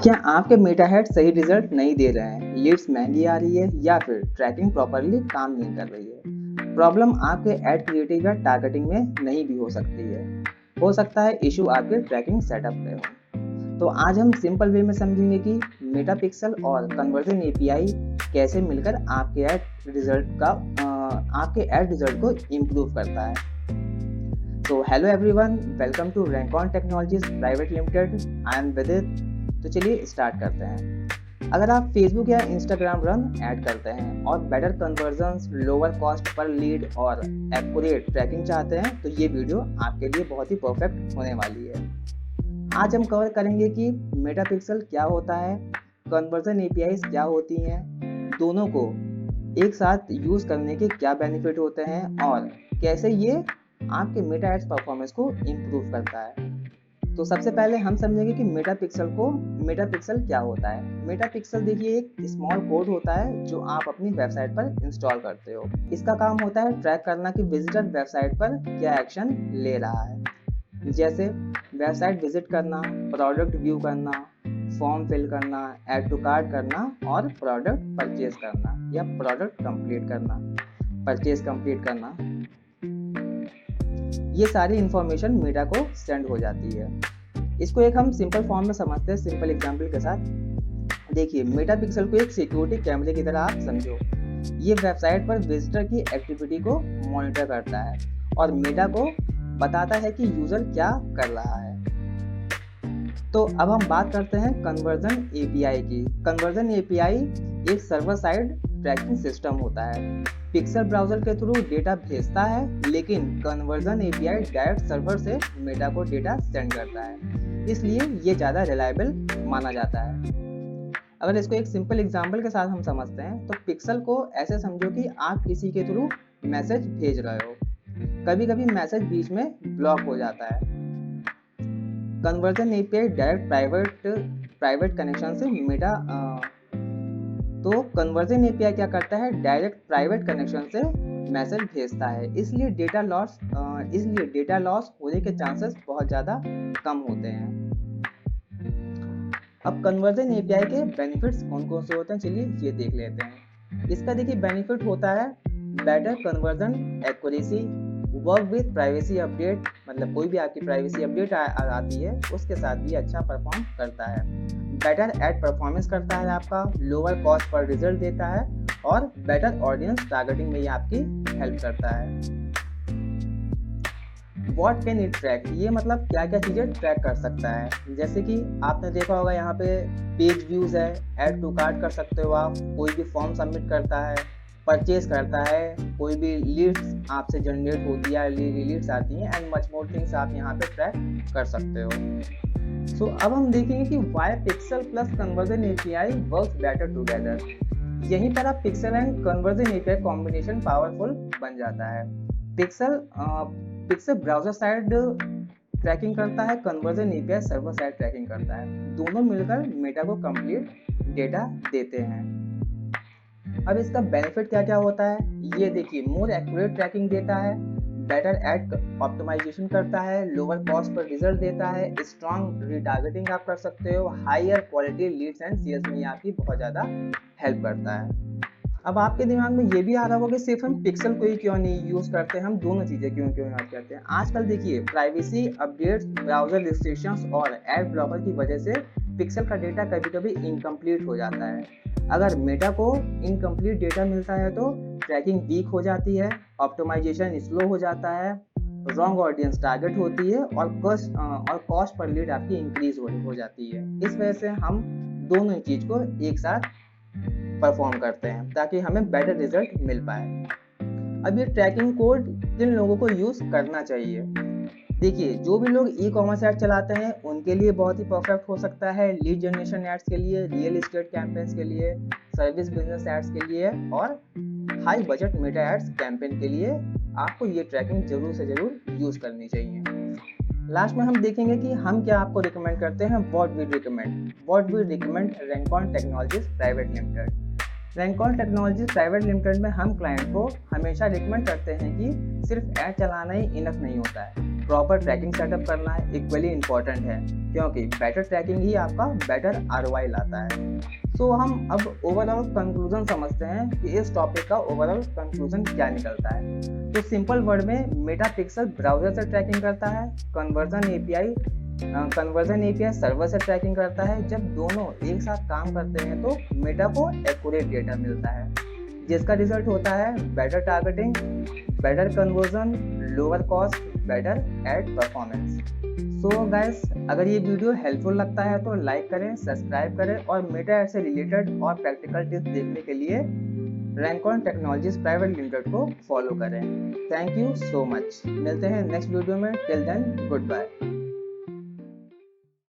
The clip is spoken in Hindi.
क्या आपके मेटा हेड सही रिजल्ट नहीं दे रहे हैं, लीड्स महंगी आ रही है या फिर ट्रैकिंग प्रॉपरली काम नहीं कर रही है? प्रॉब्लम आपके एड क्रिएटिव या टारगेटिंग में नहीं भी हो सकती है। हो सकता है इशू आपके ट्रैकिंग सेटअप में हो। तो आज हम सिंपल वे में समझेंगे कि मेटा पिक्सल और कन्वर्जन एपीआई कैसे मिलकर आपके एड रिजल्ट को इम्प्रूव करता है। तो hello everyone, welcome to Rankon technologies private limited. I am Vidit. तो चलिए स्टार्ट करते हैं। अगर आप फेसबुक या इंस्टाग्राम रन ऐड करते हैं और better convergence, lower cost per lead और एक्यूरेट ट्रैकिंग चाहते हैं तो ये वीडियो आपके लिए बहुत ही परफेक्ट होने वाली है। आज हम कवर करेंगे कि मेटा पिक्सल क्या होता है, कन्वर्जन एपीआईज क्या होती हैं, दोनों को एक साथ यूज करने के क्या बेनिफिट होते हैं और कैसे ये आपके मेटा एड्स परफॉर्मेंस को इम्प्रूव करता है। तो सबसे पहले हम समझेंगे कि मेटा पिक्सल क्या होता है। मेटा पिक्सल देखिए एक स्मॉल कोड होता है जो आप अपनी वेबसाइट पर इंस्टॉल करते हो। इसका काम होता है ट्रैक करना कि विजिटर वेबसाइट पर क्या एक्शन ले रहा है, जैसे वेबसाइट विजिट करना, प्रोडक्ट व्यू करना, फॉर्म फिल करना, ऐड टू कार्ट करना और प्रोडक्ट परचेज करना या प्रोडक्ट कंप्लीट करना, परचेज कंप्लीट करना। ये सारी इंफॉर्मेशन मेटा को सेंड हो जाती है। इसको एक हम सिंपल फॉर्म में समझते हैं सिंपल एग्जांपल के साथ। देखिए, मेटा पिक्सल को एक सिक्योरिटी कैमरे की तरह आप समझो। ये वेबसाइट पर विजिटर की एक्टिविटी को मॉनिटर करता है और मेटा को बताता है कि यूजर क्या कर रहा है। तो अब हम बात करते हैं कन्वर्जन एपीआई की। कन्वर्जन एपीआई एक सर्वर साइड ट्रैकिंग सिस्टम होता है। पिक्सल ब्राउजर के थ्रू डेटा भेजता है, लेकिन कन्वर्जन एपीआई डायरेक्ट सर्वर से मेटा को डेटा सेंड करता है, इसलिए ये ज़्यादा रिलायबल माना जाता है। अगर इसको एक सिंपल एग्जांपल के साथ हम समझते हैं तो पिक्सल को ऐसे समझो कि आप किसी के थ्रू मैसेज भेज रहे हो। कभी कभी मैसेज बीच में ब्लॉक हो जाता है। Conversion API direct private connection से मेटा तो कन्वर्जन एपीआई क्या करता है, डायरेक्ट प्राइवेट कनेक्शन से मैसेज भेजता है, इसलिए डेटा लॉस होने के चांसेस बहुत ज़्यादा कम होते हैं। अब कन्वर्जन एपीआई के बेनिफिट्स कौन कौन से होते हैं, चलिए ये देख लेते हैं। इसका देखिए बेनिफिट होता है better conversion accuracy, work with privacy update, मतलब कोई भी आपकी प्राइवेसी अपडेट आती है उसके साथ भी अच्छा परफॉर्म करता है। बेटर एड परफॉर्मेंस करता है आपका, लोअर कॉस्ट पर रिजल्ट देता है और बेटर ऑडियंस टारगेटिंग में ये आपकी हेल्प करता है। व्हाट कैन इट ट्रैक, ये मतलब क्या क्या चीज़ें ट्रैक कर सकता है। जैसे कि आपने देखा होगा यहाँ पे पेज व्यूज है, ऐड टू कार्ट कर सकते हो आप, कोई भी फॉर्म सबमिट करता है, परचेज करता है, कोई भी लीड्स आपसे जनरेट होती है, लीड्स आती हैं एंड मच मोर थिंग्स आप यहाँ पे ट्रैक कर सकते हो। सो अब हम देखेंगे कि why pixel plus conversion API works better together. यहीं पर आप pixel and conversion API combination powerful बन जाता है। पिक्सल ब्राउजर साइड ट्रैकिंग करता है, conversion API server side tracking करता है, दोनों मिलकर मेटा को कंप्लीट डेटा देते हैं। अब इसका बेनिफिट क्या क्या होता है ये देखिए, मोर एक्यूरेट ट्रैकिंग देता है, बेटर एड ऑप्टिमाइजेशन करता है, लोअर कॉस्ट पर रिजल्ट देता है, स्ट्रॉन्ग रिटारगेटिंग आप कर सकते हो, higher quality leads and sales में आपकी बहुत ज़्यादा हेल्प करता है। अब आपके दिमाग में ये भी आ रहा होगा कि सिर्फ हम पिक्सल को ही क्यों नहीं यूज़ करते, हम दोनों चीज़ें क्यों यूज़ करते हैं। आजकल देखिए प्राइवेसी अपडेट्स, ब्राउजर रिस्ट्रिक्शंस और एड ब्लॉकर की वजह से पिक्सल का डेटा कभी कभी इनकम्प्लीट हो जाता है। अगर मेटा को इनकम्प्लीट डेटा मिलता है तो ट्रैकिंग वीक हो जाती है, ऑप्टिमाइजेशन स्लो हो जाता है, रॉन्ग ऑडियंस टारगेट होती है और कॉस्ट पर लीड आपकी इंक्रीज हो जाती है। इस वजह से हम दोनों चीज़ को एक साथ परफॉर्म करते हैं ताकि हमें बेटर रिजल्ट मिल पाए। अब ये ट्रैकिंग कोड किन लोगों को यूज़ करना चाहिए, देखिए जो भी लोग ई कॉमर्स एड चलाते हैं उनके लिए बहुत ही परफेक्ट हो सकता है, लीड जनरेशन एड्स के लिए, रियल एस्टेट कैंपेन्स के लिए, सर्विस बिजनेस एड्स के लिए और high budget Meta ads campaign के लिए आपको ये ट्रैकिंग जरूर से जरूर यूज़ करनी चाहिए। लास्ट में हम देखेंगे कि हम क्या आपको रिकमेंड करते हैं, what we recommend Rankon technologies private limited. Rankon technologies private limited में हम क्लाइंट को हमेशा रिकमेंड करते हैं कि सिर्फ ऐड चलाना ही इनफ नहीं होता है, प्रॉपर ट्रैकिंग सेटअप करना इक्वली इम्पॉर्टेंट है, क्योंकि बेटर ट्रैकिंग ही आपका बेटर ROI लाता है। सो हम अब ओवरऑल कंक्लूजन समझते हैं कि इस टॉपिक का ओवरऑल कंक्लूजन क्या निकलता है। तो सिंपल वर्ड में मेटापिक्सल ब्राउजर से ट्रैकिंग करता है, कन्वर्जन एपीआई सर्वर से ट्रैकिंग करता है। जब दोनों एक साथ काम करते हैं तो मेटा को एक्यूरेट डेटा मिलता है, जिसका रिजल्ट होता है better targeting, better conversion, lower cost, better ad performance. So guys, अगर ये वीडियो हेल्पफुल लगता है तो लाइक करें, सब्सक्राइब करें और मेटा एड से रिलेटेड और प्रैक्टिकल टिप्स देखने के लिए रैंकॉन टेक्नोलॉजीज प्राइवेट लिमिटेड को फॉलो करें। Thank you so much. मिलते हैं नेक्स्ट वीडियो में। Till then, good bye.